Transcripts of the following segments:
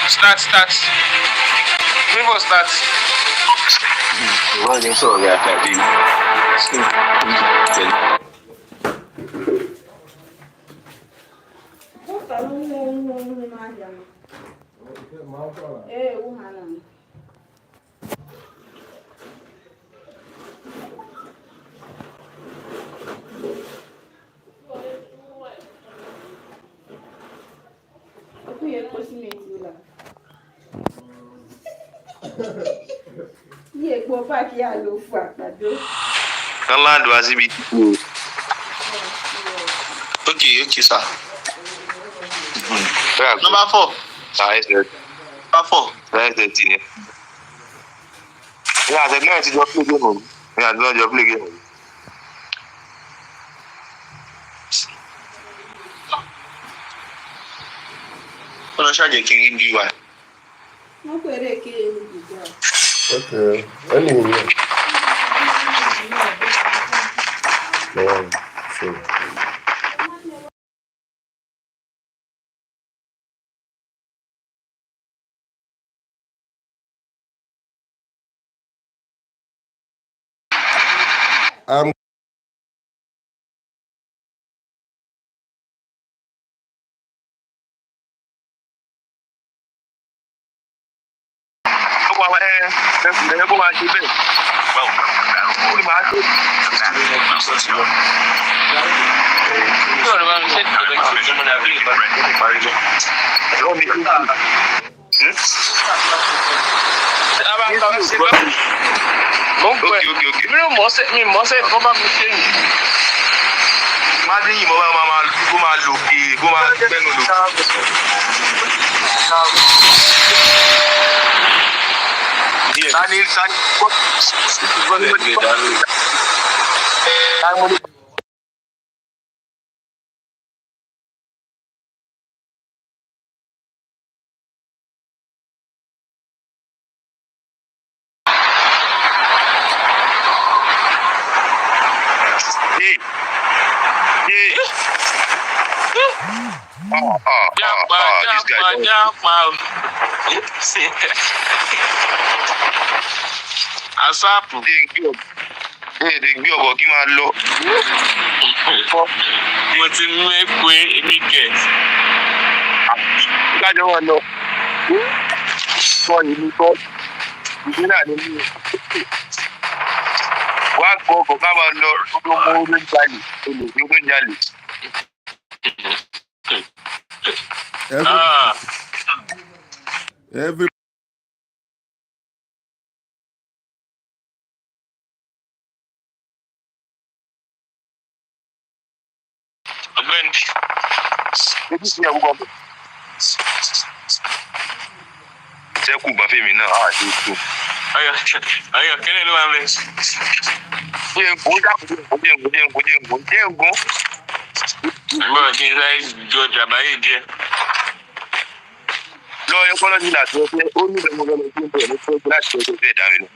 Start. Vivo start. Wọ́n ní sọ̀rọ̀ àtàdé. Kan láàdù wá síbi. Okay, sir. Number 4. Number 4. Ní àtẹ̀gbọ́n ti jọ play game. Ní àtẹ̀gbọ́n jọ play game. Wọ́n lọ ṣàjẹ́ kiri bí wa. Wọ́n pèrè kiri ní ìgbà. Okay. Anyway. Yeah, sure. Kó máa ṣe bẹ́ẹ̀. Ó ní máa ṣe. Mi mọ̀ sẹ́ tó bá fi ṣe yìí. Má dín yìí mọ́ kó máa lò kí kó máa gbẹ́nu lò. Sani. Asapu. Èdè gbé ọ̀bọ̀ kí máa lọ. Mo ti mú èpè èmi kẹ̀. Ìdájọ́ wọn lọ. Sọ ìlú tọ́. Ìdí náà ni mí. Wá gbọ́ ọkọ̀ ká máa lọ tó mú orí jalè. Olùdí tó jalè. Every Ọ̀gbẹ́ni. Ebi sí ẹ̀wù gbọ́dọ̀. Sẹ́kù bá fèmí náà á ṣe tó. Ayọ̀ kí ni ló máa ń bẹ̀? Jẹ́ ngó. Àgbọ̀n kí n sáyé jọ jàbáyé díẹ̀. Lọ ẹkọ́lọ́jì láti ọ̀fẹ́ ó ní ìdánwò tó ń bẹ̀rẹ̀ ní fún láti ọjọ́ fẹ́ dá mi lọ.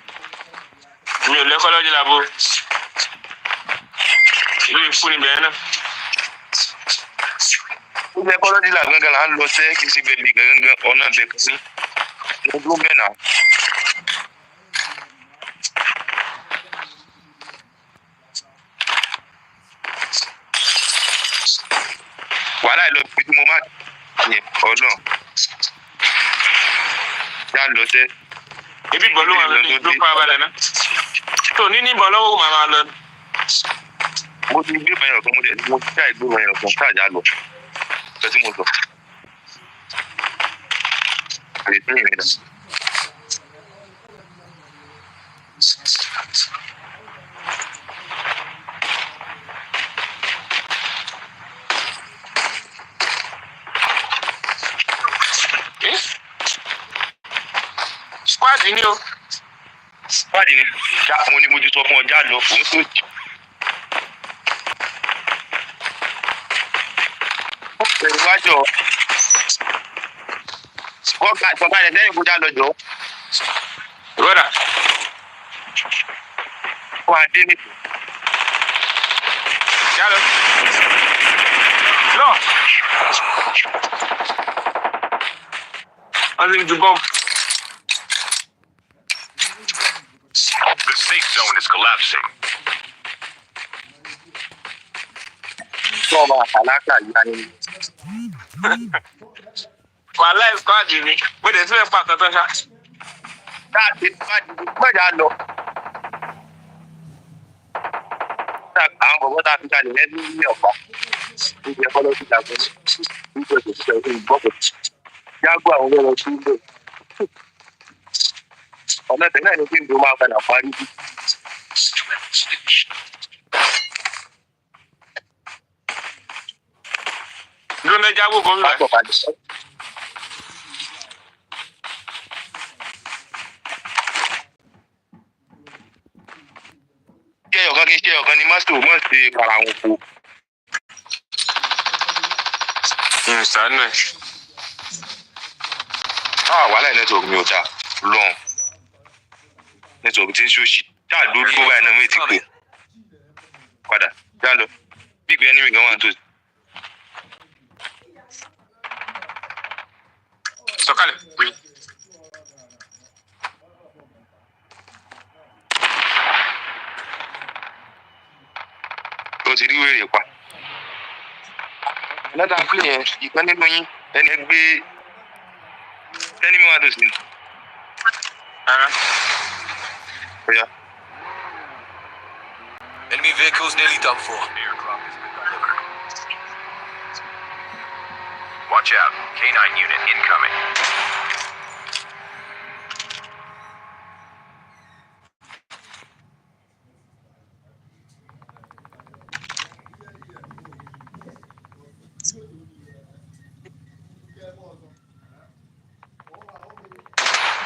Mi ò lẹ́kọ́lọ́jì làbó. Ilé ìfún ni bẹ̀rẹ̀ náà. Ó jẹ́ ẹkọ́lọ́jì là gángan là ń lọ sẹ́ kí sí bẹ́ẹ̀ bí gángan ọ̀nà bẹ́ẹ̀ sí. Mo dúró bẹ́ẹ̀ náà. Wàhálà ìlọ pé tí mo máa yẹ ọlọ́run. Já lọ sẹ́. Ebi ìbọn ló wà lónìí tó fara balẹ̀ náà. Tó ní ìbọn lọ́wọ́ màmá lọ. Mo ti gbé bẹ̀rẹ̀ ọ̀kan mo ti ṣáà gbé bẹ̀rẹ̀ ọ̀kan káàjà lọ. Ṣé tí mo sọ? Àlè tí ìrìn náà. Squad ni o. Squad ni. Mo ní mo ti sọ fún ọjà lọ òun tó jì. Ìwájọ. Ìgbọ̀nká rẹ̀ sẹ́yìn kó já lọ jọ. Rọ́dà. Wọ́n á dé nìkan. Já lọ. Lọ. wọ́n ti ń ju bọ́ọ̀mù. The safe zone is collapsing. Sọ́ọ̀mù àkàlákà ìyá ni. wàhálà ìsọ́ọ̀dì ni mo dẹ̀ tún fẹ́ pa àkọ́tọ́ ṣá. Káàdì gbọ́dọ̀ lọ. Àwọn bọ̀bọ̀ tá a fi kalẹ̀ lẹ́nu ní ọ̀pá. Níbi ẹ̀kọ́ lọ́sí ìdàgbọ́ ní ìgbẹ́ òṣìṣẹ́ orí ìgbọ́kọ̀. Jágbó àwọn ọlọ́rọ̀ sí ilé. Ọ̀nà tẹ̀lé ní kí n tó máa padà parí bí. lónà jágbó kan lọ. Ṣé ọ̀kan kí ṣe ọ̀kan ni mọ́tò mọ́ ṣe para wọn po. ìsànú ẹ̀. Wàhálà nẹ́tíwọ̀kì mi ò dáa lọ́hùn. Nẹ́tíwọ̀kì tí ń ṣòṣì. Táà dúró gbó báyìí náà mi ti pè. Padà já lọ. Bí ìgbẹ́ ní mi gan wà tó. sọ̀kalẹ̀ pé. O ti rí wèrè pa. Lọ́dà pé yẹn ìkan nínú yín ẹni gbé ẹni mi wà tó sí ni. Ọ̀ya. Enemy vehicles nearly done for. Airdrop has been delivered. Watch out. K9 unit incoming.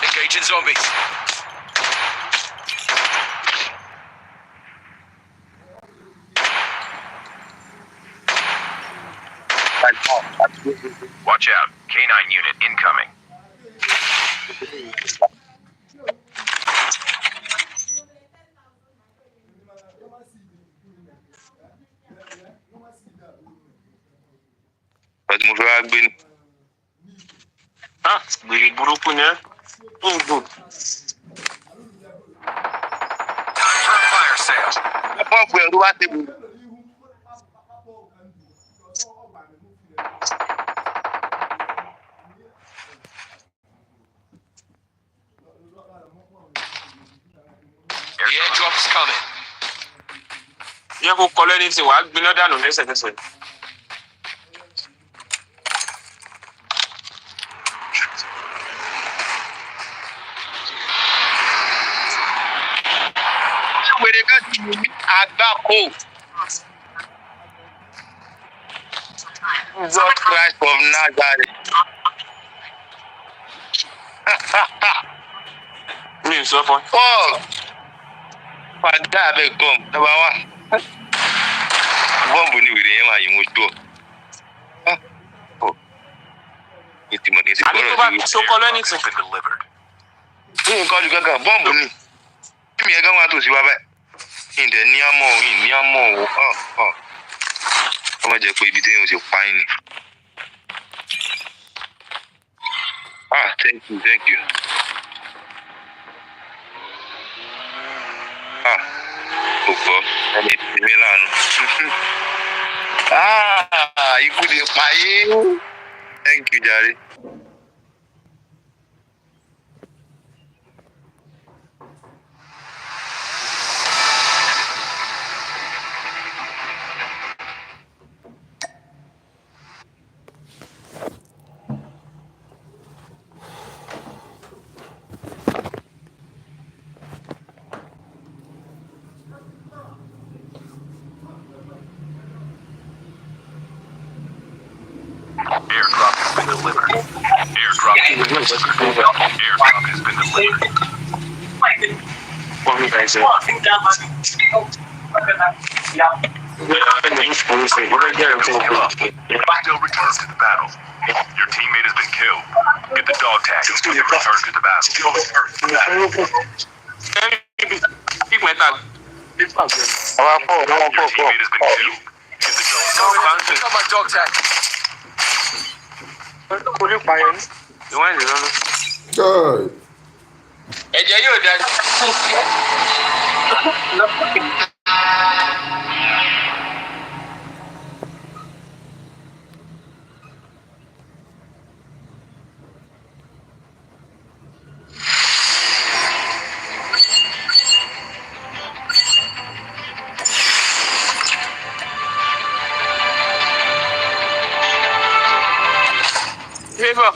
Engaging zombies. Watch out. K9 unit incoming. Pẹ̀lú mo fẹ́ wá gbé ni. gbèrè burúkú ni ẹ́ ń gùn. Fire sale. Pọ́ǹpù ẹ̀rú wá tèbù. The airdrop is coming. yẹ kó kọ lẹ́ni tí wàá gbiná dànù lẹ́sẹ̀kẹsẹ̀. Wèrè kan ti mú mi àgbákò. Jesus Christ of Nazareth. mi ò sọ fún ẹ. Fàdá abẹ́ gọ́m number one. Bọ́ǹbù ni wèrè yẹn máa yìí mú jọ. Ìtìmọ̀ kì í ṣe àní tó bá tó kọ lẹ́ni tí. Been delivered. ní nǹkan ju gángan bọ́ǹbù ni. Bí mi yẹn gán wá tó sí wa báyìí. Ìdẹ̀ ní àmọ́ òun ní àmọ́ òun. Ọmọ jẹ́ pé ibi tí yẹn ò ṣe pa yín ni. Thank you. Kò gbọ́ ẹni tí mi lánàá. Ikú lè pa yín. Thank you, jàre. Airdrop has been delivered. Airdrop has been delivered. Airdrop has been delivered. wọ́n mi bá ẹ sẹ́. Still return to the battle. Your teammate has been killed. Get the dog tags and return to the battle. big metal. Àwọn afọ́ Your teammate has been killed. Get the dog tags. Pick my dog tag. ìwọ́n ìdílọ́lọ́. Joy. Ẹ̀jẹ̀ yóò dá. Favor.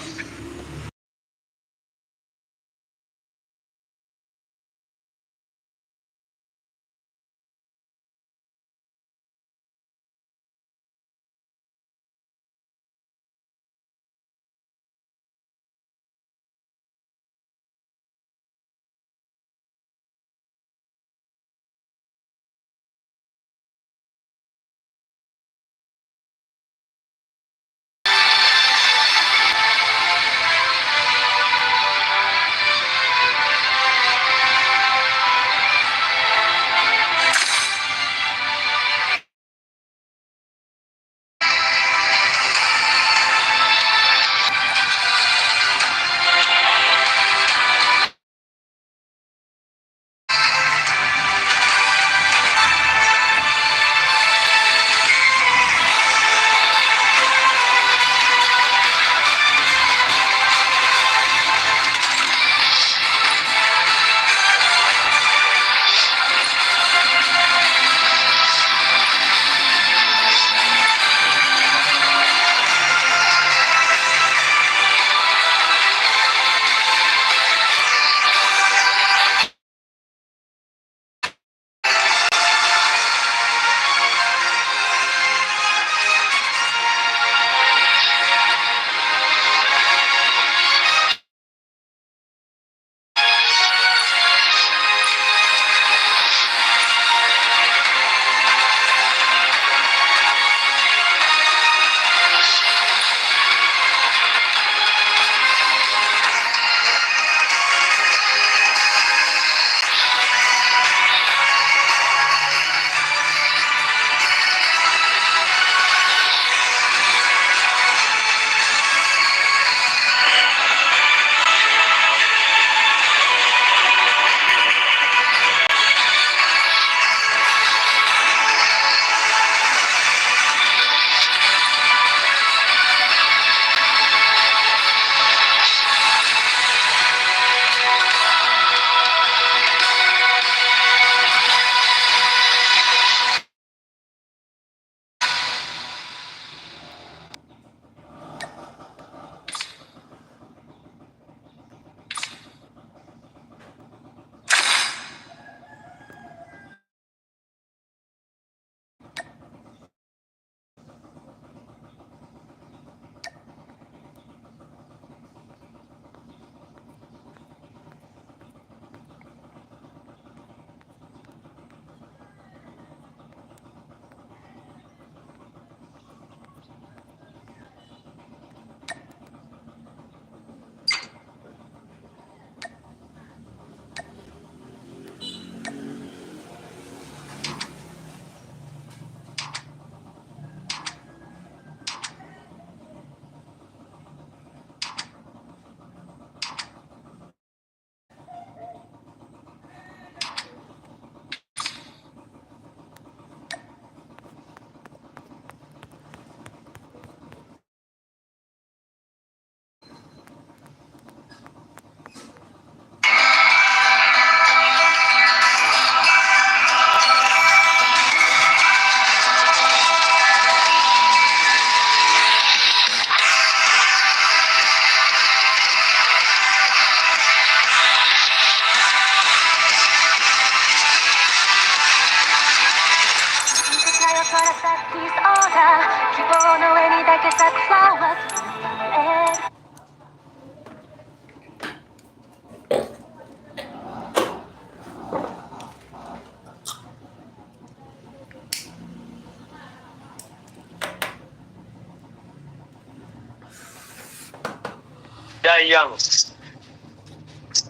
Ya young.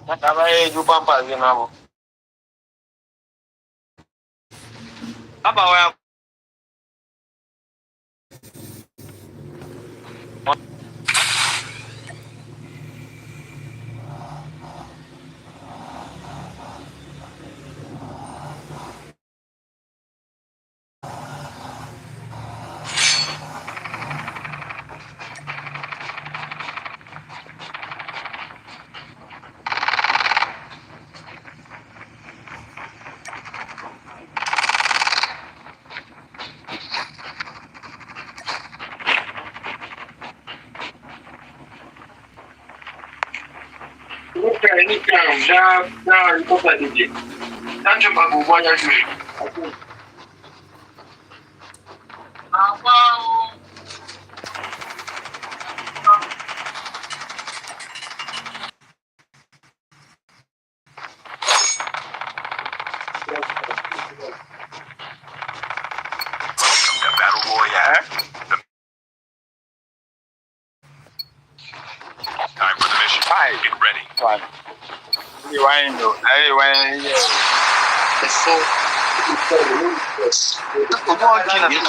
Apa ju pampa ni namo. Apa wa anytime. Now, you go for the day. That's your babu. What are you doing? The Battle Royale. Time for the mission. Get ready.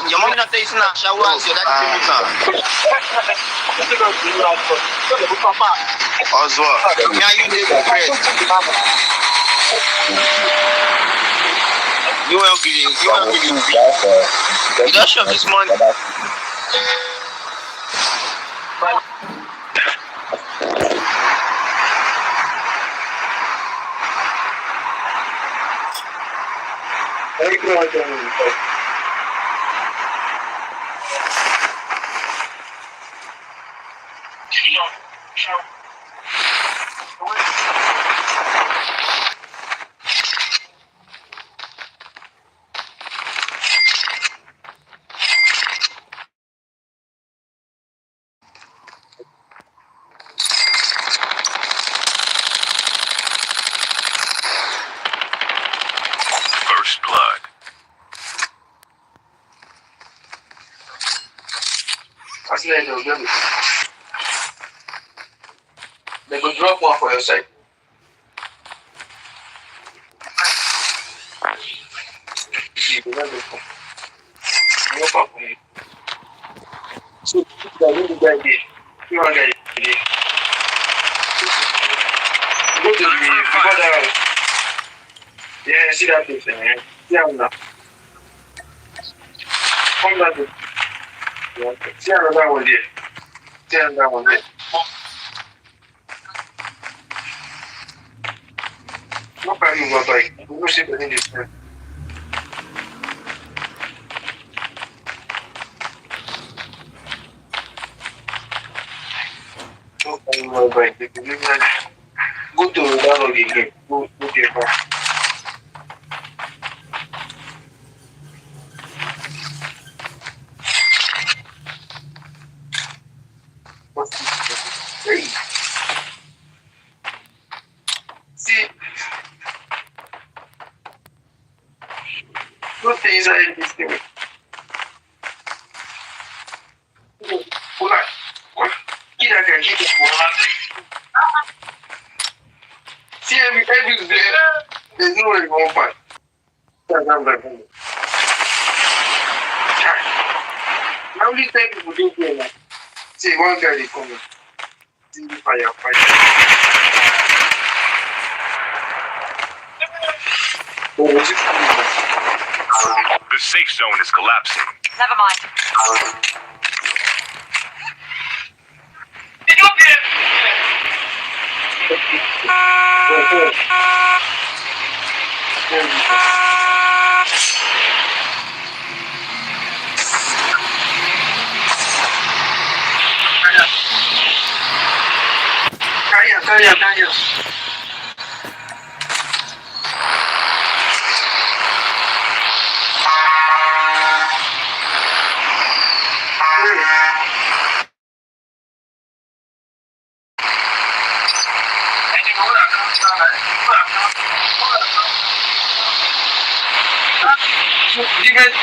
Your mom not taking a shower, so that's Oswald. yeah, you did great. You will give you. You don't shove this money. First blood. They could drop one for your side. No problem. So, the guy there. You are guy there. Go to the before that. Yeah, see that place there. See how now. Come back. See another one there. See another one there. No problem, my boy. We will see the this time. No problem, my boy. Go to that one again. Go there. Hey. See, good things are in this thing. Hold on. Get that guy, get it. See, every day, there's no way going back. Now, these people do play like. See, one guy is coming. See, fire. The safe zone is collapsing. Never mind. Calla.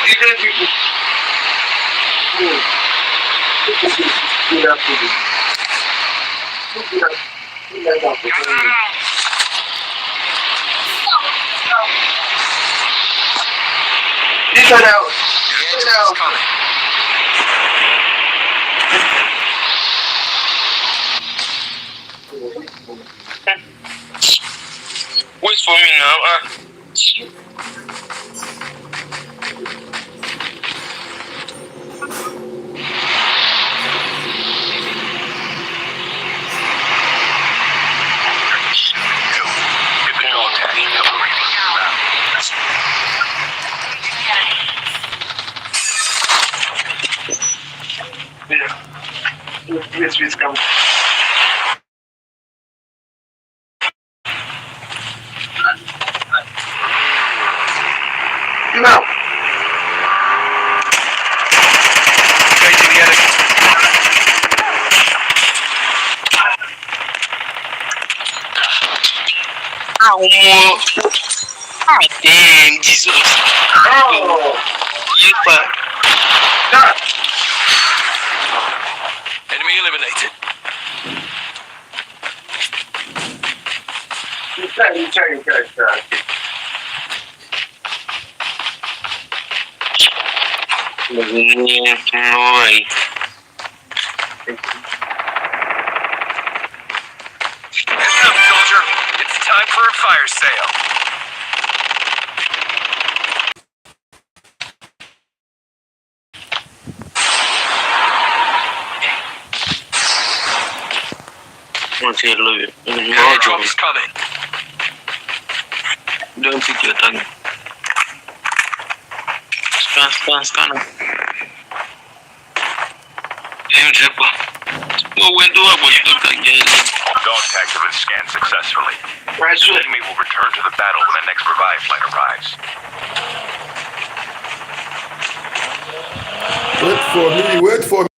Different people. This one out. Wait for me now. Get the dog tag. Yeah. Please come. Ah, damn, Jesus. Oh. Yepa. Enemy eliminated. You try. Boy. Heads up, soldier. It's time for a fire sale. Okay, love it. Airdrop's coming. Don't pick your tongue. Scan. No window up when you look again. Dog tags have been scanned successfully. Right, Your teammate will return to the battle when the next revive flight arrives. Wait for me.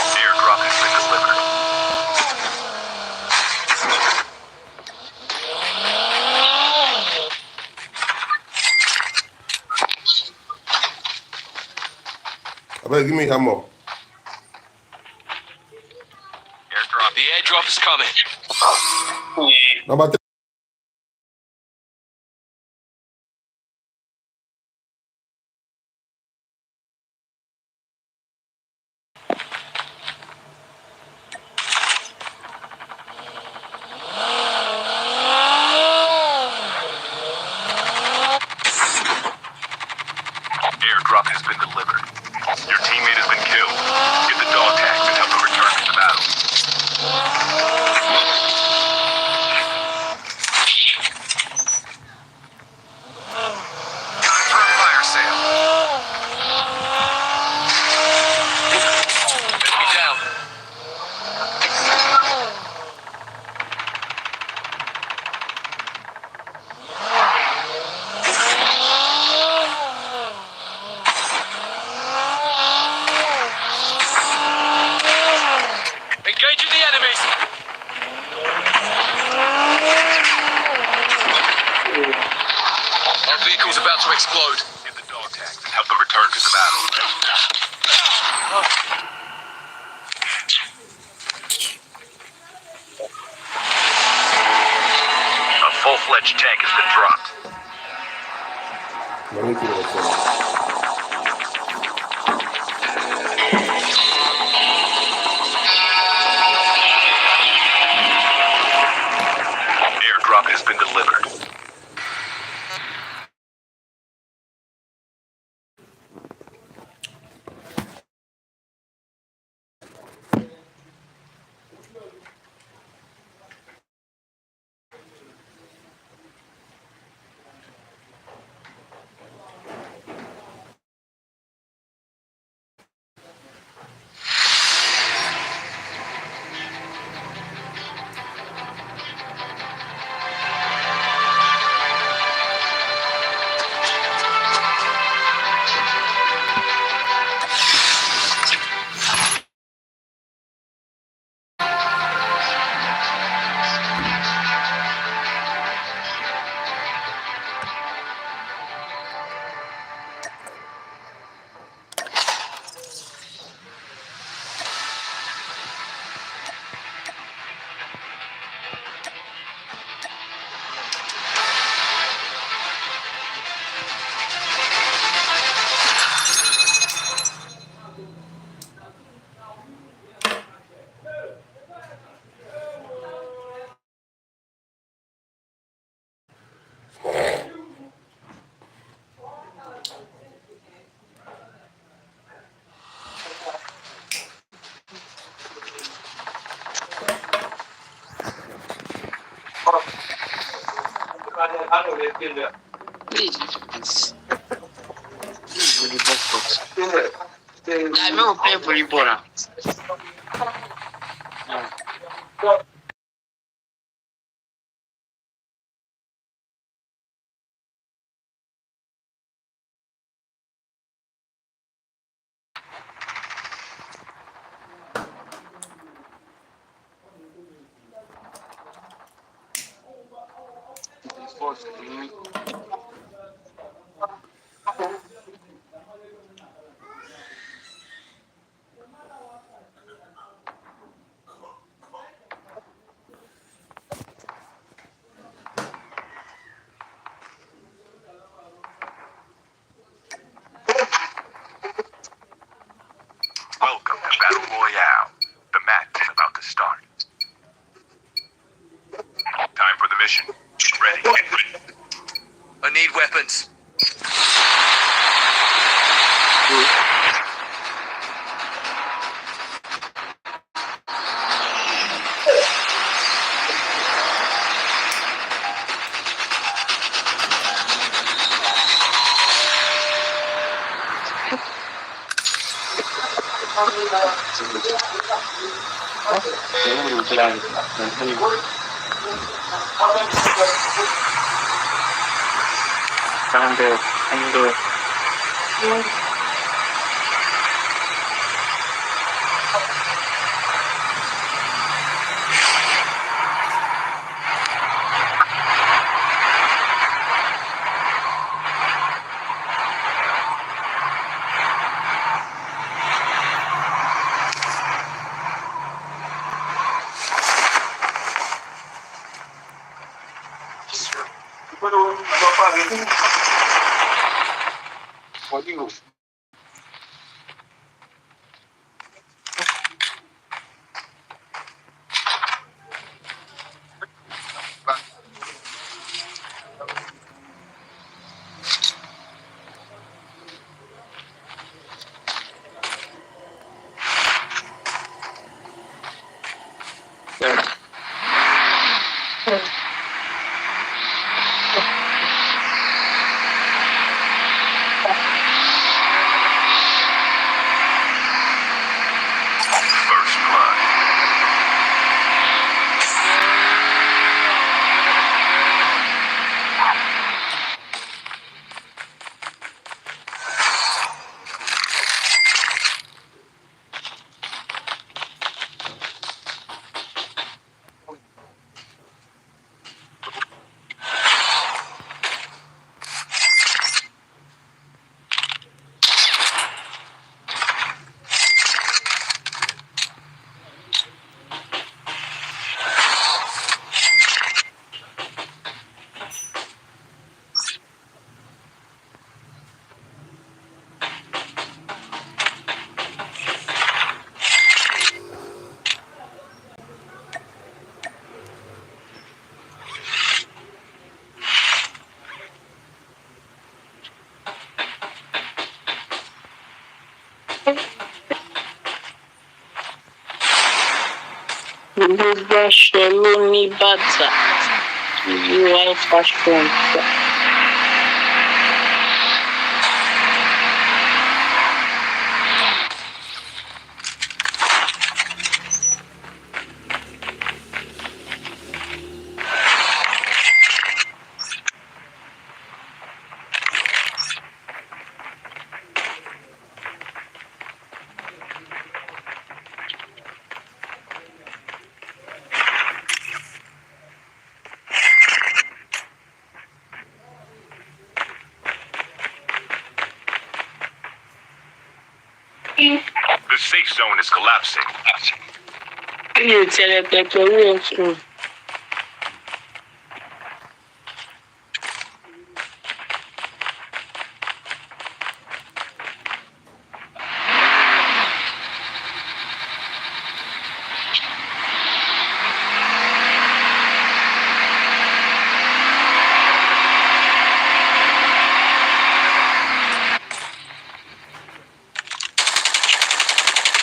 Airdrop has been delivered. I better give me ammo. The airdrop is coming. Number 3. Airdrop has been delivered. Your teammate has been killed. Get the dog tags and help them return to the battle. Time for a fire sale. Enemy down. Engaging the enemies. Our vehicle's about to explode. Get the dog tags and help them return to the battle. A full-fledged tank has been dropped. Let me kill it. Airdrop has been delivered. Please. I know play volleyball now. Welcome to Battle Royale. The match is about to start. Time for the mission. Ready. I need weapons. First blood. Gbogbo aṣọ ló ní bàtà. UI fashion. The safe zone is collapsing. You tell it that you're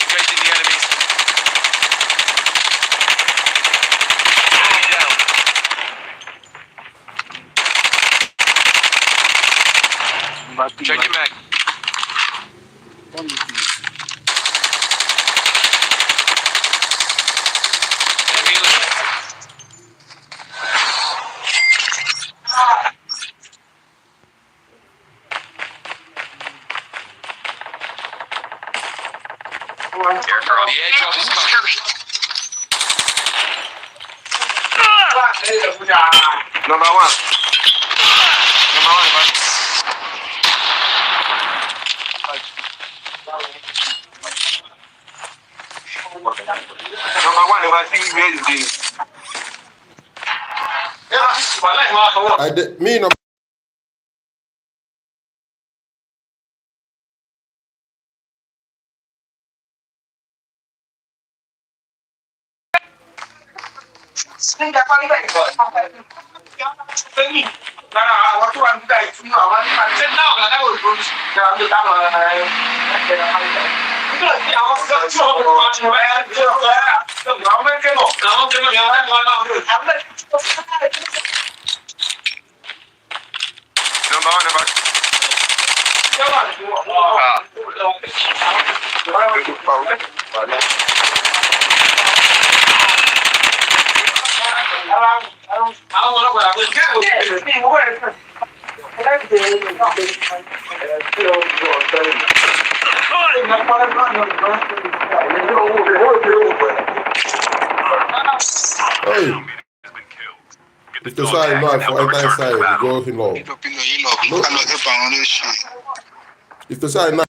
Engaging the enemy. Check your mag. Airdrop. The airdrop is coming. Number one. Number one, if I see where is the. I did me no. Hey, if the side no, I enter inside, you go in law. If the side no.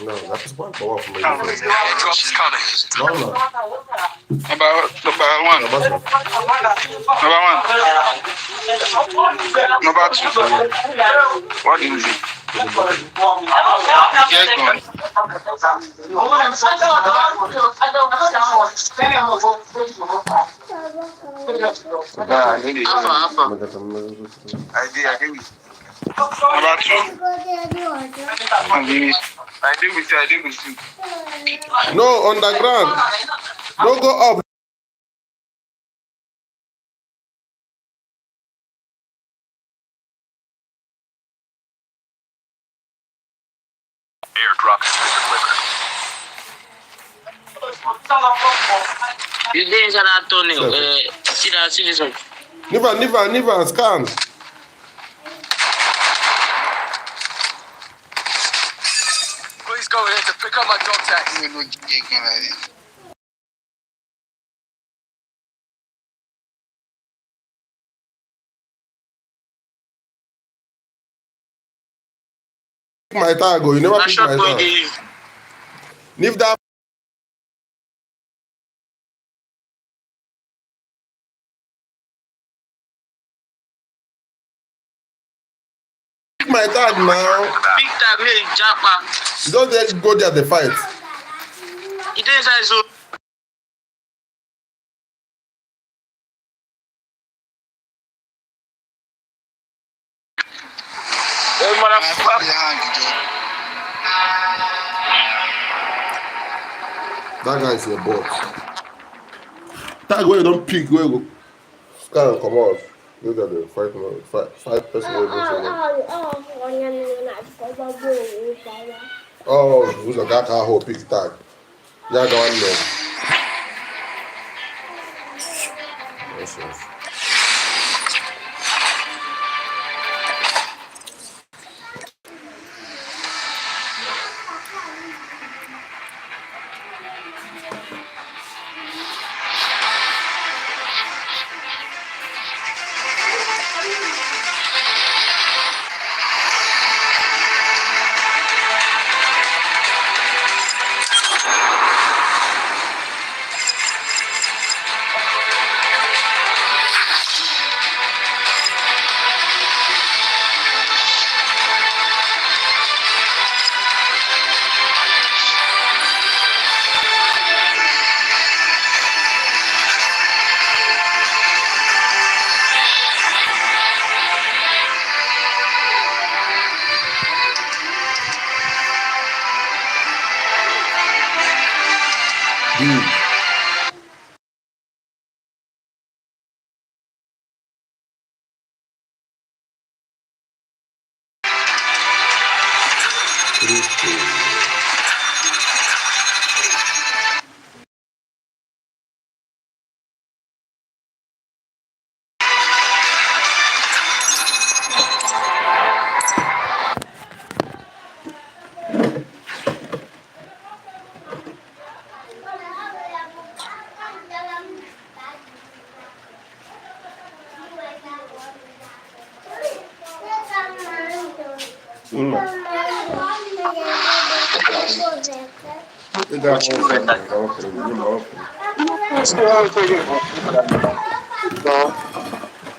No, that's one power for me. Airdrop is coming. No. Number one. Number two. What is it? Get gone. I need it. I did with Number two. I did with you. No, on the ground. Don't go up. Airdrop has been delivered. You didn't say that, Antonio. See this one. Never, scan. Please go ahead to pick up my dog tags. Pick my tag, you never pick my tag. Leave that. Pick my tag now. Big time, hey, Japa. Don't let go there the fight. He didn't say so. That guy is a boss. Tag where you don't pick, where you go. Scan, come out. Look at the five person. Oh, who's a guy can hold pick tag? Yeah, go on there. Yes.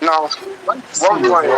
No. One point.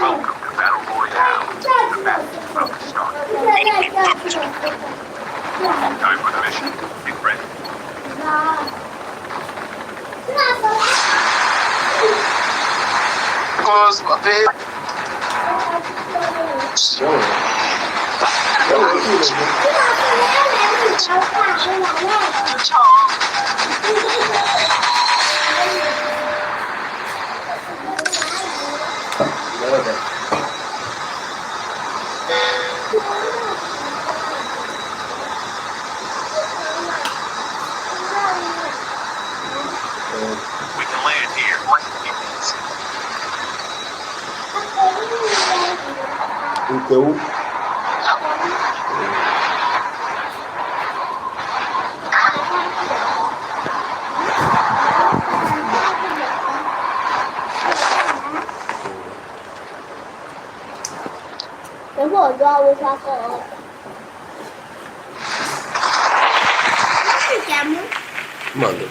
Welcome to Battle Royale. The match is about to start. Time for the mission. Get ready. Because, babe. We can land here. Então,等会儿我就要为他做了。是节目， manda.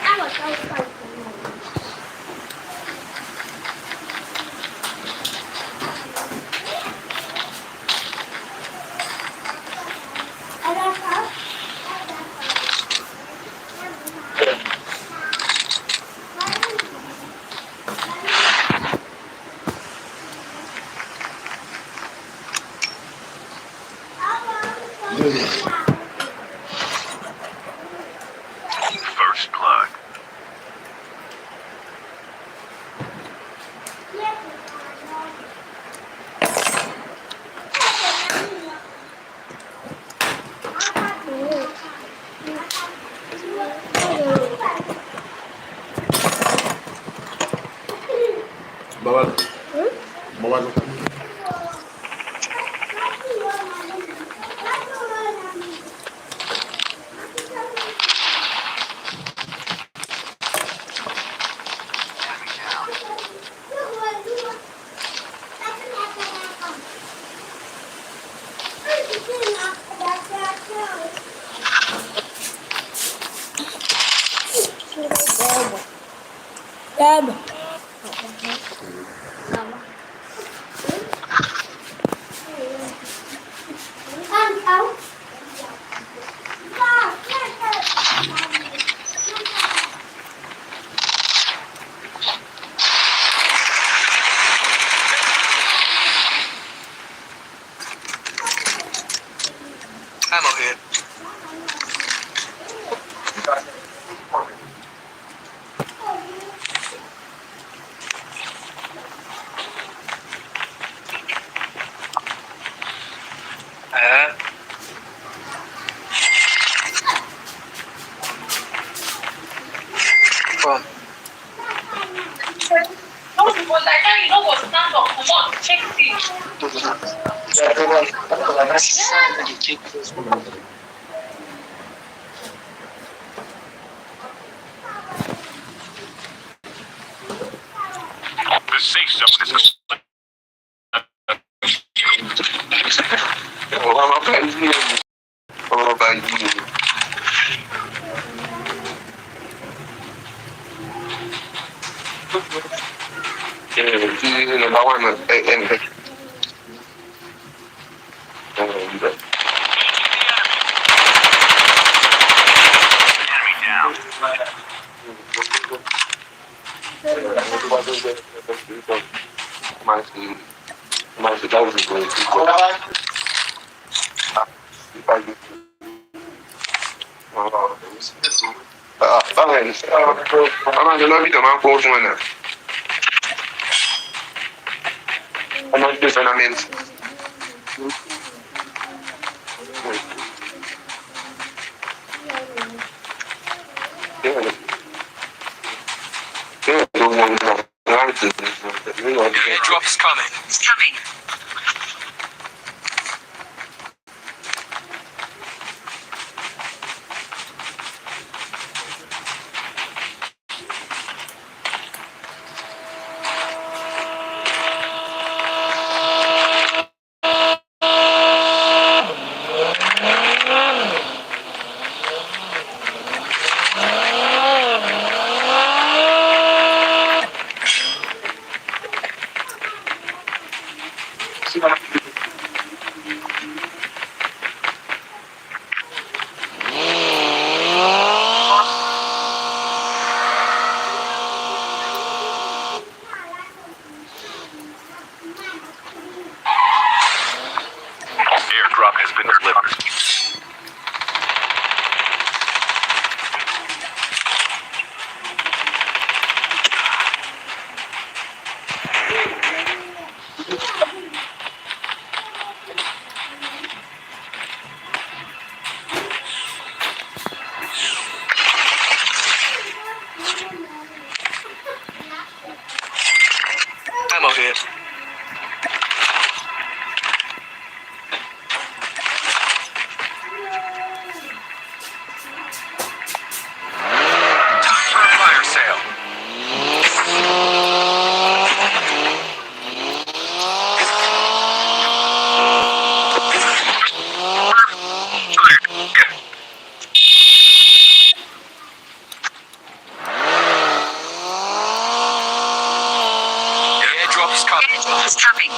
那我稍微快点。First blood. Baba. Baba. Deb. Because I tell you, no go stand up. Come on, check this. The safe zone is enemy down. Airdrop is coming. It's coming. Airdrop has been delivered. Ammo here. Time for a fire sale. Airdrop is coming. Airdrop is coming.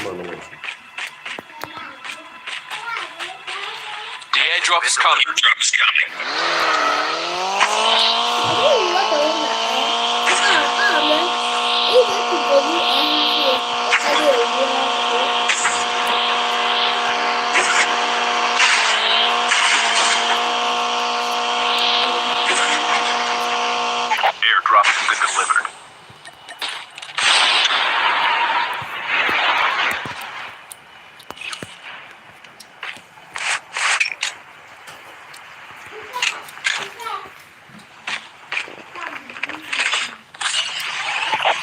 someone no more. The airdrop is coming. Airdrop has been delivered.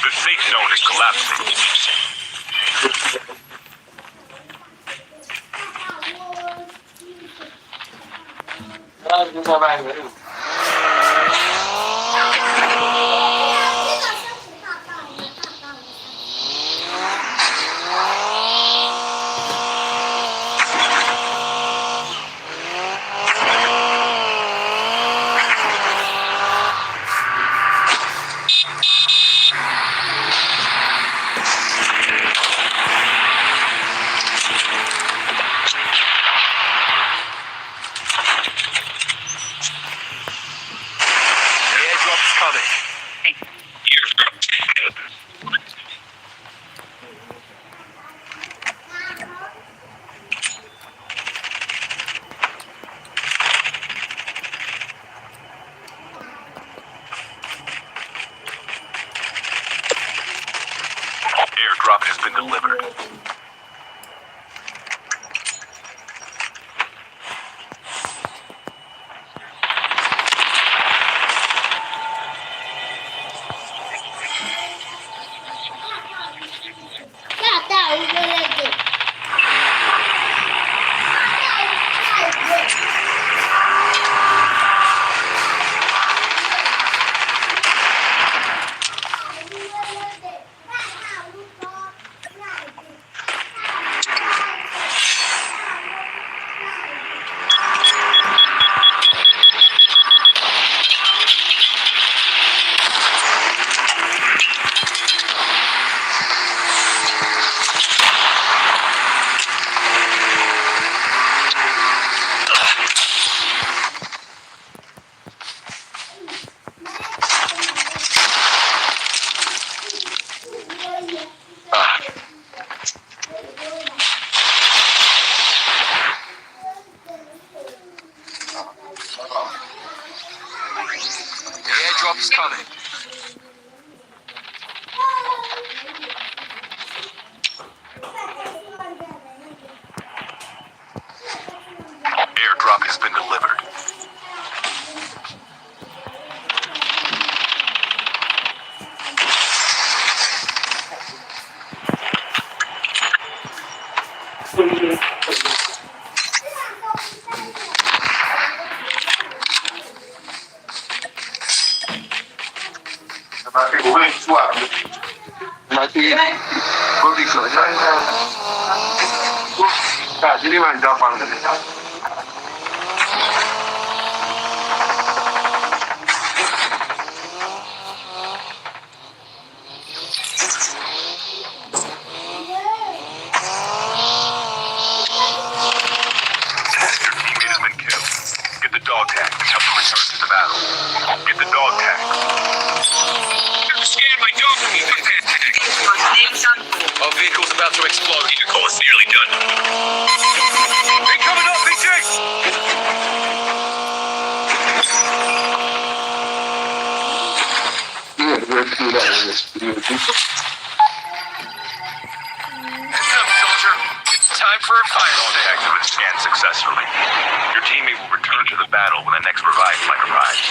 The safe zone is collapsing. The airdrop is coming. Airdrop has been delivered. The airdrop is coming. Airdrop has been delivered. Your teammate has been killed. Get the dog tag and help them return to the battle. Get the dog tag. Scan my dog for me. Our vehicle's about to explode. Vehicle is nearly done. Incoming RPG! Heads up, soldier. It's time for a final tag to scan successfully. Your teammate will return to the battle when the next revive flight arrives.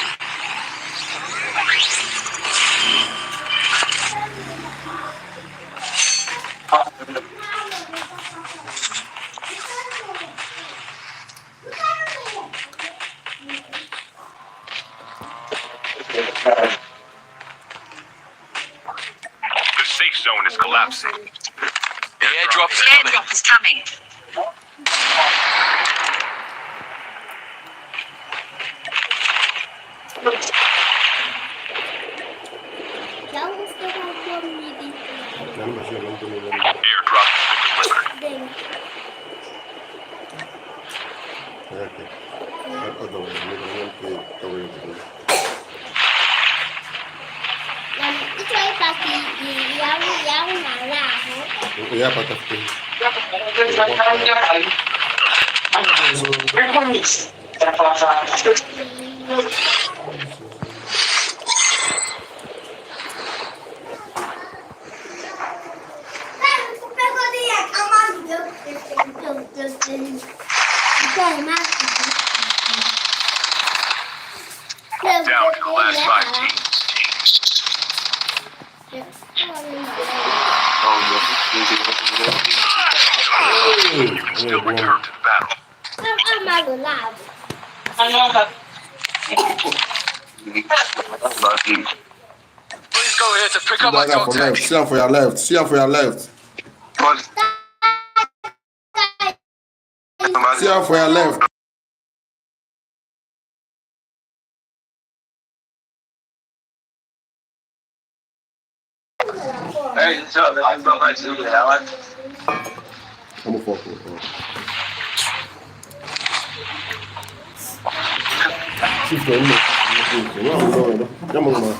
The safe zone is collapsing. The airdrop is coming. Airdrop is coming. Ya usted va a dormir. None of us are going to Airdrop has been Then, Okay. That other one, you don't play away. it's like that. Young, now. Yeah, but that's good. Down to the last 5 teams. You still return to the battle. I'm alive. Please go here to pick up my See dog for tag. left. See her for your left. See her for your left. See her for your left. I'm a fuck with her. She's going to come on, man.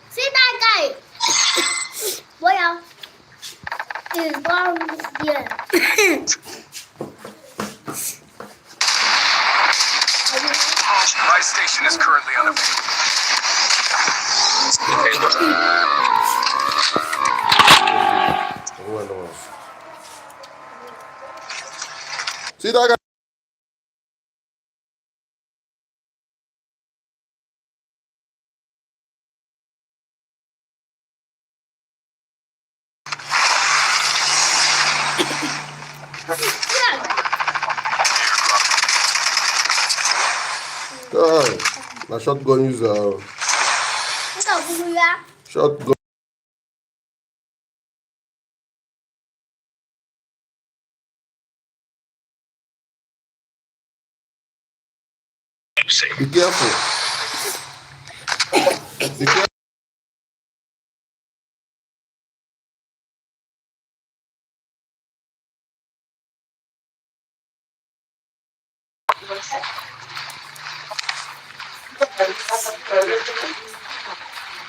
See that guy? Well, is one here. My station is currently unavailable. See that guy? God, my shotgun user. Shotgun. Be careful. Be careful.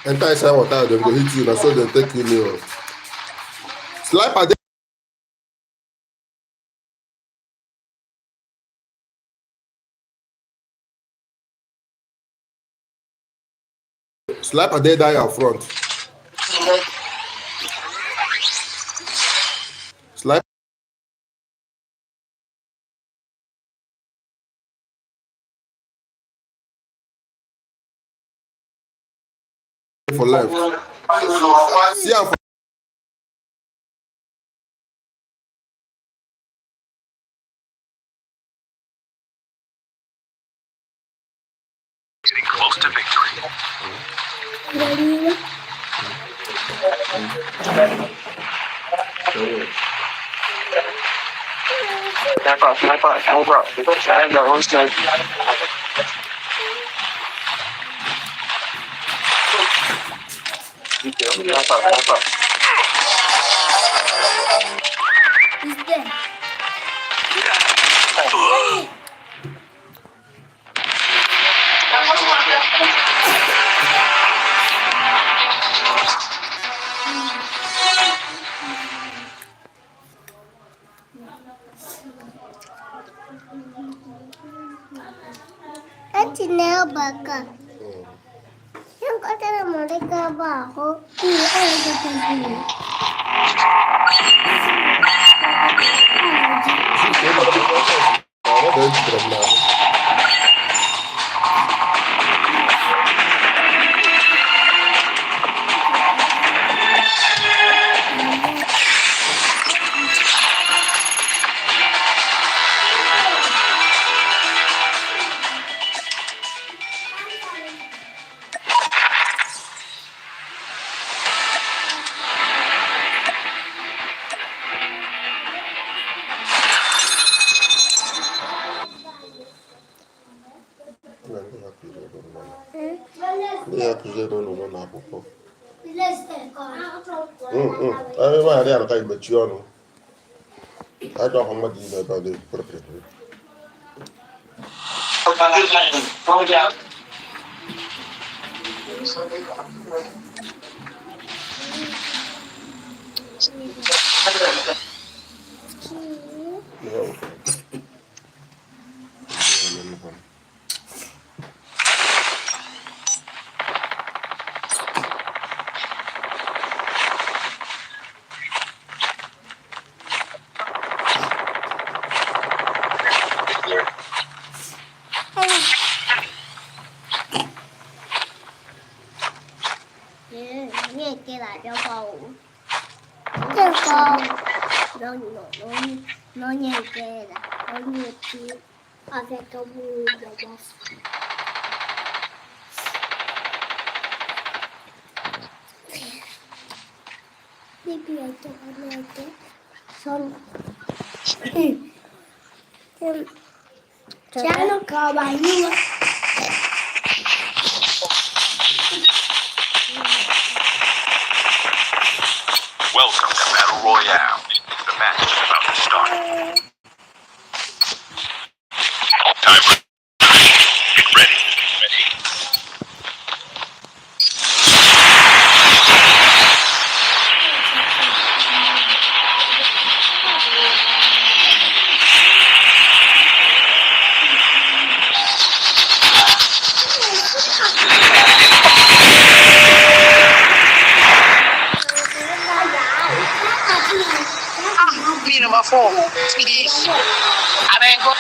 Enter inside water, them go hit you. That's so they take you. Sniper there. Sniper there die out front. Sniper for life. See how Getting close to victory. He's dead. That's nail burger. Yung kata na mo, nagkabaho. Ay, nagkabaho. Ndị ya kụziere n'ụlọ n'akwụkwọ. Anyị nwaanyị ya ka imechi ọnụ. Ajọ ọkwa mmadụ ime ebe ọ dị pịrịpịrị. Nghe kia là cho bầu. Cho con. Nó nghe kia là nó nghe kia. Ở cái câu vui là bác. Đi bìa cho con nghe kia. Xong. Chá nó cờ bài như vậy. Welcome to Battle Royale. The match is about to start. Timer. Get ready. Me number 4. Please. I beg go.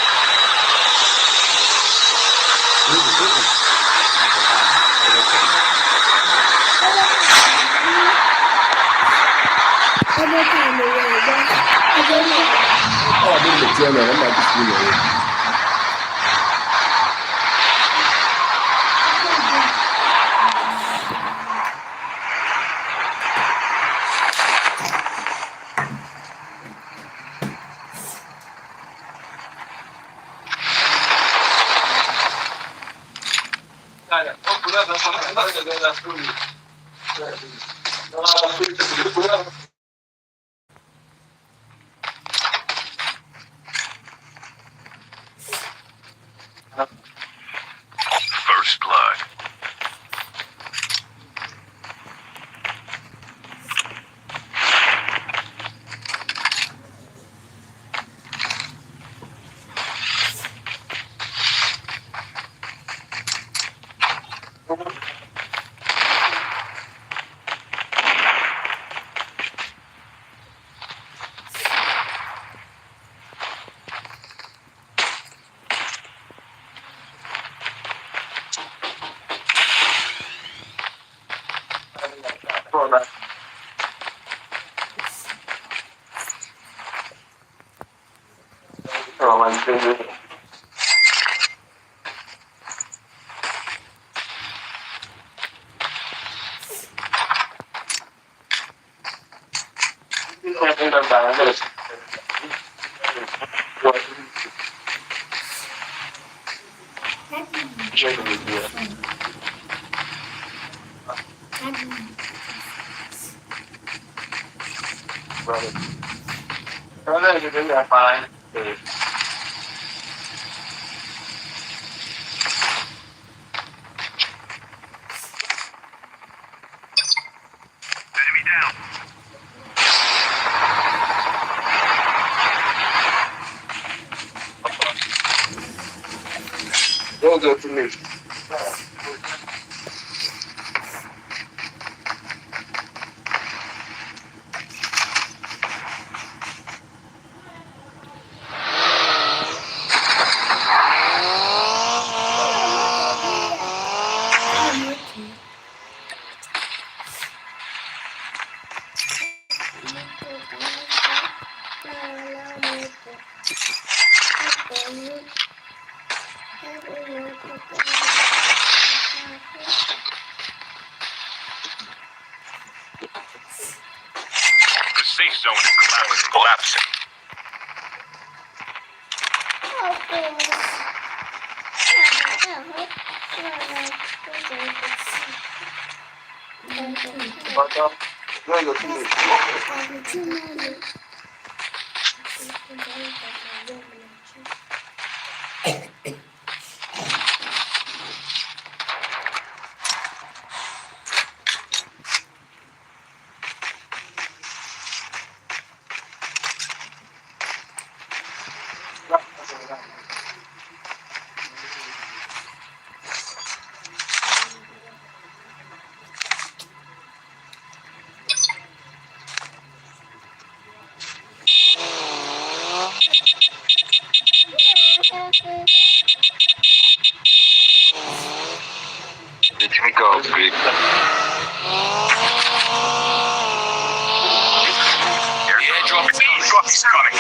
Ọ dị mmechi anya na mmadụ si ụlọ ya. First blood. Enemy down. Don't go to me. The safe zone is collapsing. Where your teammates? The typical great. Airdrop is coming.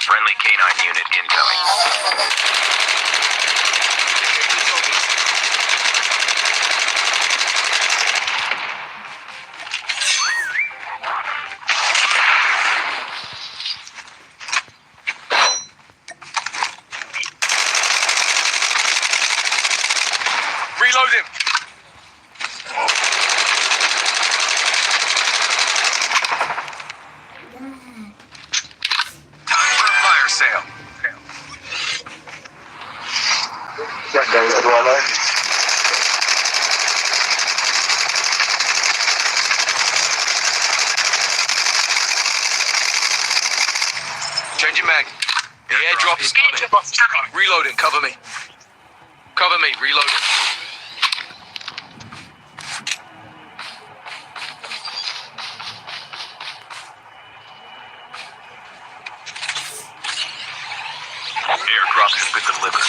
Friendly canine unit incoming. Reload him. Time for a fire sale. Changing mag. The airdrop is coming. Reloading. Cover me. Cover me. Reloading. Airdrop has been delivered.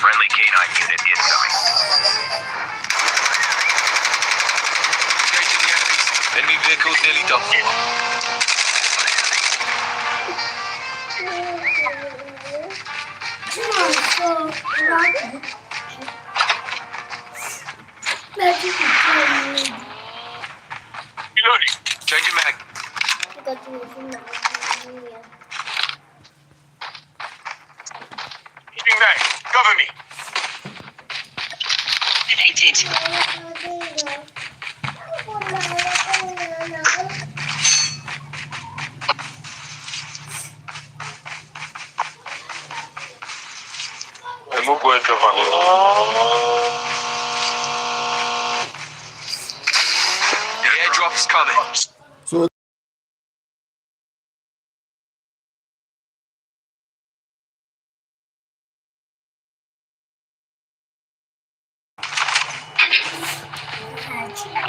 Friendly canine unit incoming. Engaging the enemies. Enemy vehicles nearly done for. Reloading. Changing mag. Keeping mag. Cover me. Move with the one. The airdrop is coming. So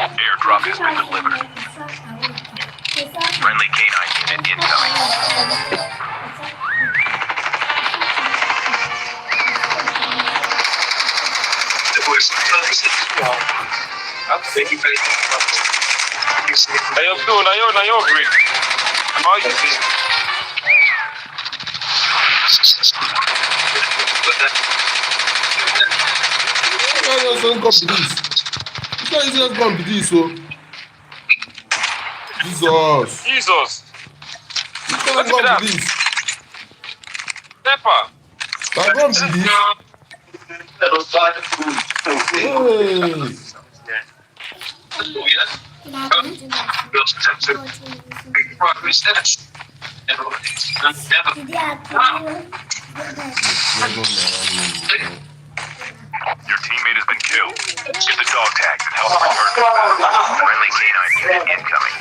Airdrop has been delivered. Friendly canine unit incoming. Now you're Greg. How you see? gun be this? Which one easiest gun be this? So Jesus. Jesus. Which kind of gun be this? Pepper. That gun be this? Hey. Your teammate has been killed. Get the dog tags and help return to the battle. Friendly canine unit incoming.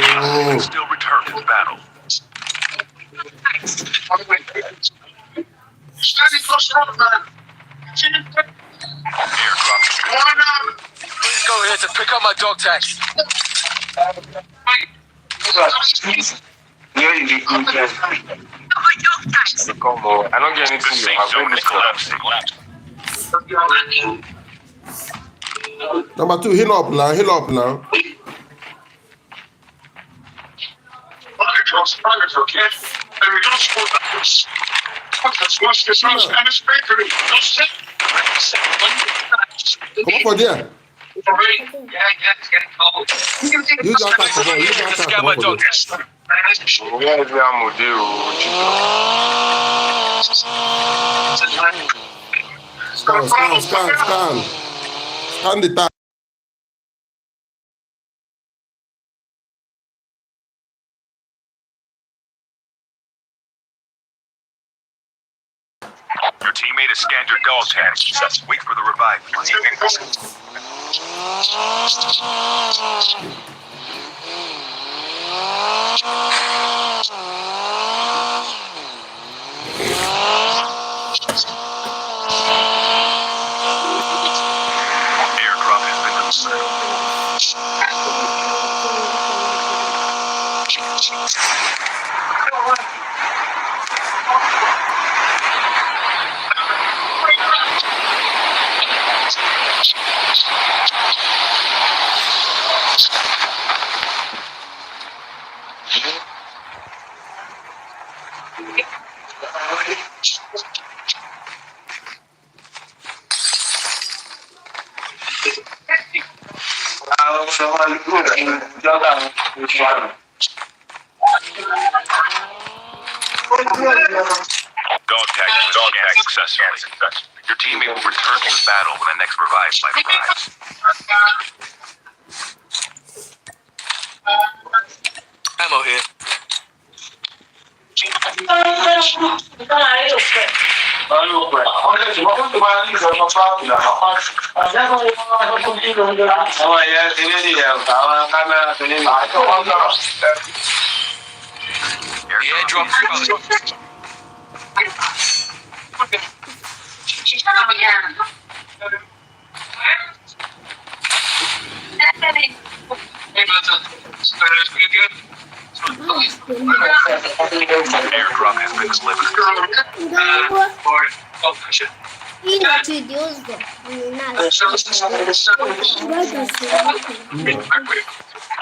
Oh. Still return to the battle. Please go here to pick up my dog tags. Combo. I don't get The anything. safe You have zone really is collapsing. Number 2, heal up now. Come up for there. Use your attack for there. Just get my dog tags. Where is the ammo, dear? Scan the tag. Your teammate has scanned your dog tags. Wait for the revive. Airdrop has been Dog tag successfully. Your teammate will return to the battle when the next revive flight arrives. Ammo here. The airdrop is coming. Airdrop has been delivered. Inače diozgo.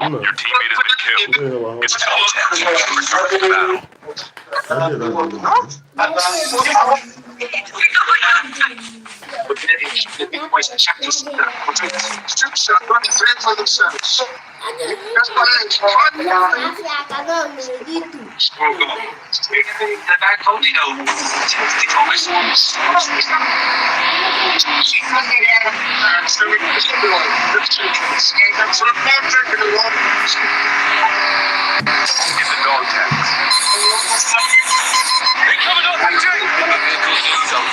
Your teammate has been killed. Get the dog tags and return to the battle. Get the dog tags. They coming up, AJ! The vehicle needs help.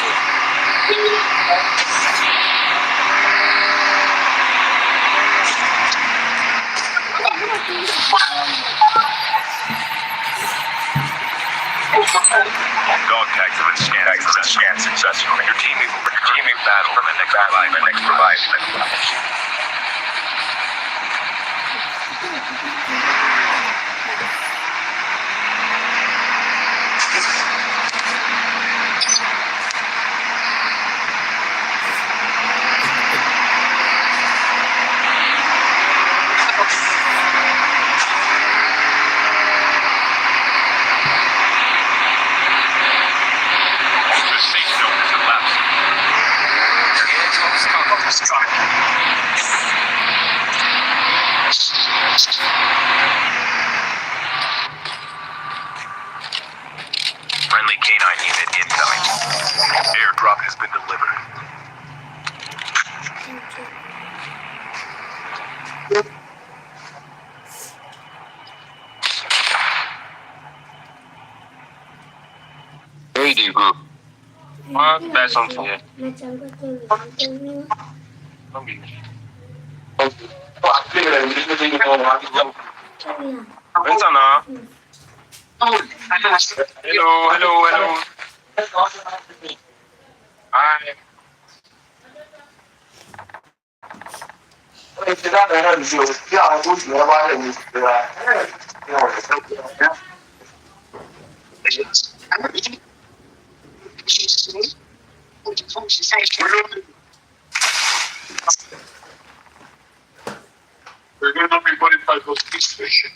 Dog tags have been scanned successfully. Your teammate will return to battle when the next revive. they go? I'll buy something here. Macam kau tengok. Enter now. Hello. Hi. We're going to be 45 of this station.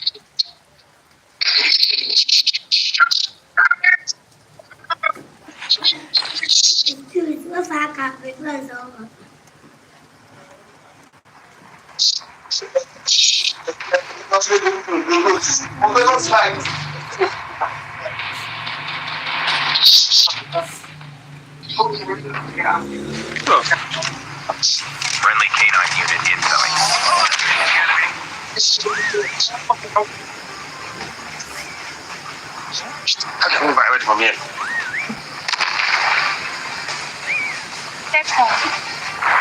Gue fakap gue sama. Friendly canine unit incoming. I can move away from here.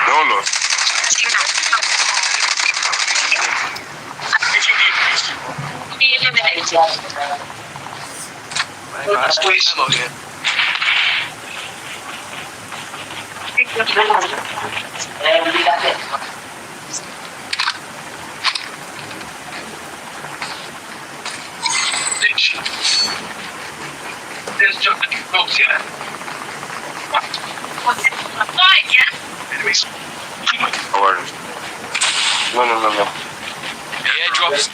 No. There's just a few folks here. Enemies. No. The airdrops.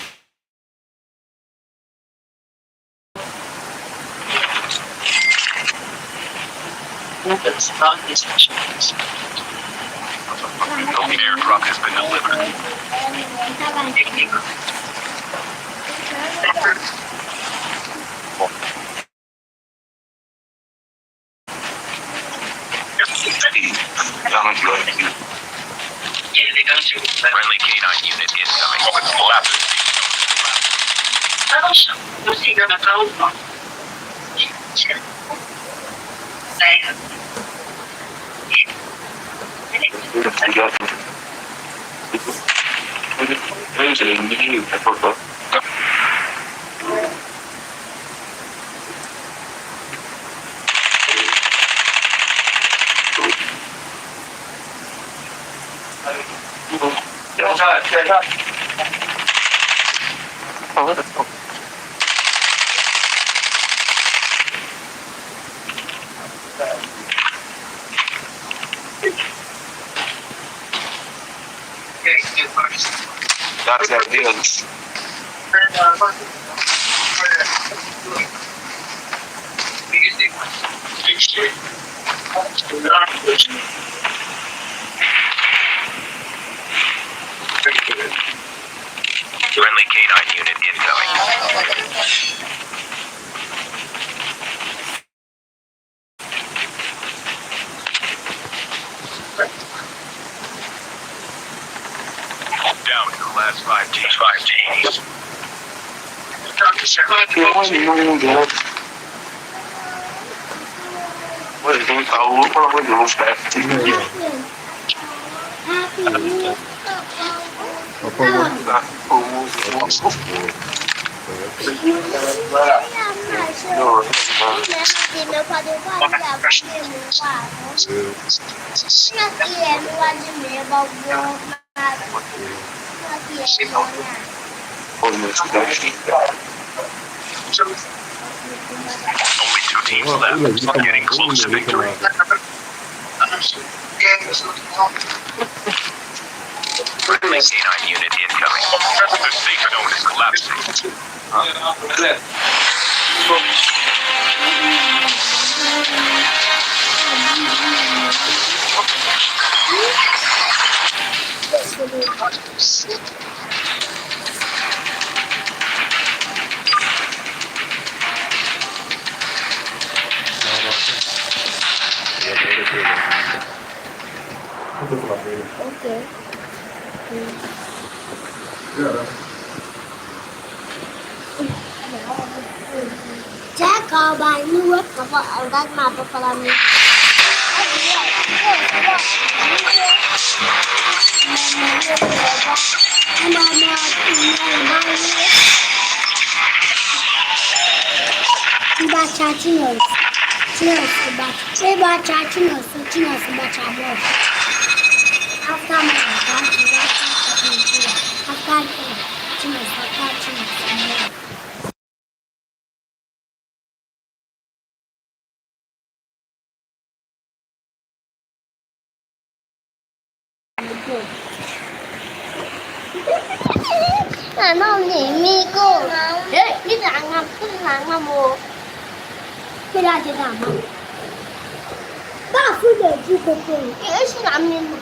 The airdrop has been delivered. Friendly canine unit incoming. That's the deal. Friendly canine unit incoming. Down to the last 5 teams. Only 2 teams left. Getting close to victory. Friendly canine unit incoming. The safe zone is collapsing. Okay. Jack Kabaniwa apa angkat mapa palami. Baca Chinese, baca Chinese baca bos. After my after Chinese. Nó nhỉ mi cô. Đấy, biết rằng mồ. Bây giờ chỉ làm mà. Ba phương để chú cô. Cái ấy sẽ làm nên một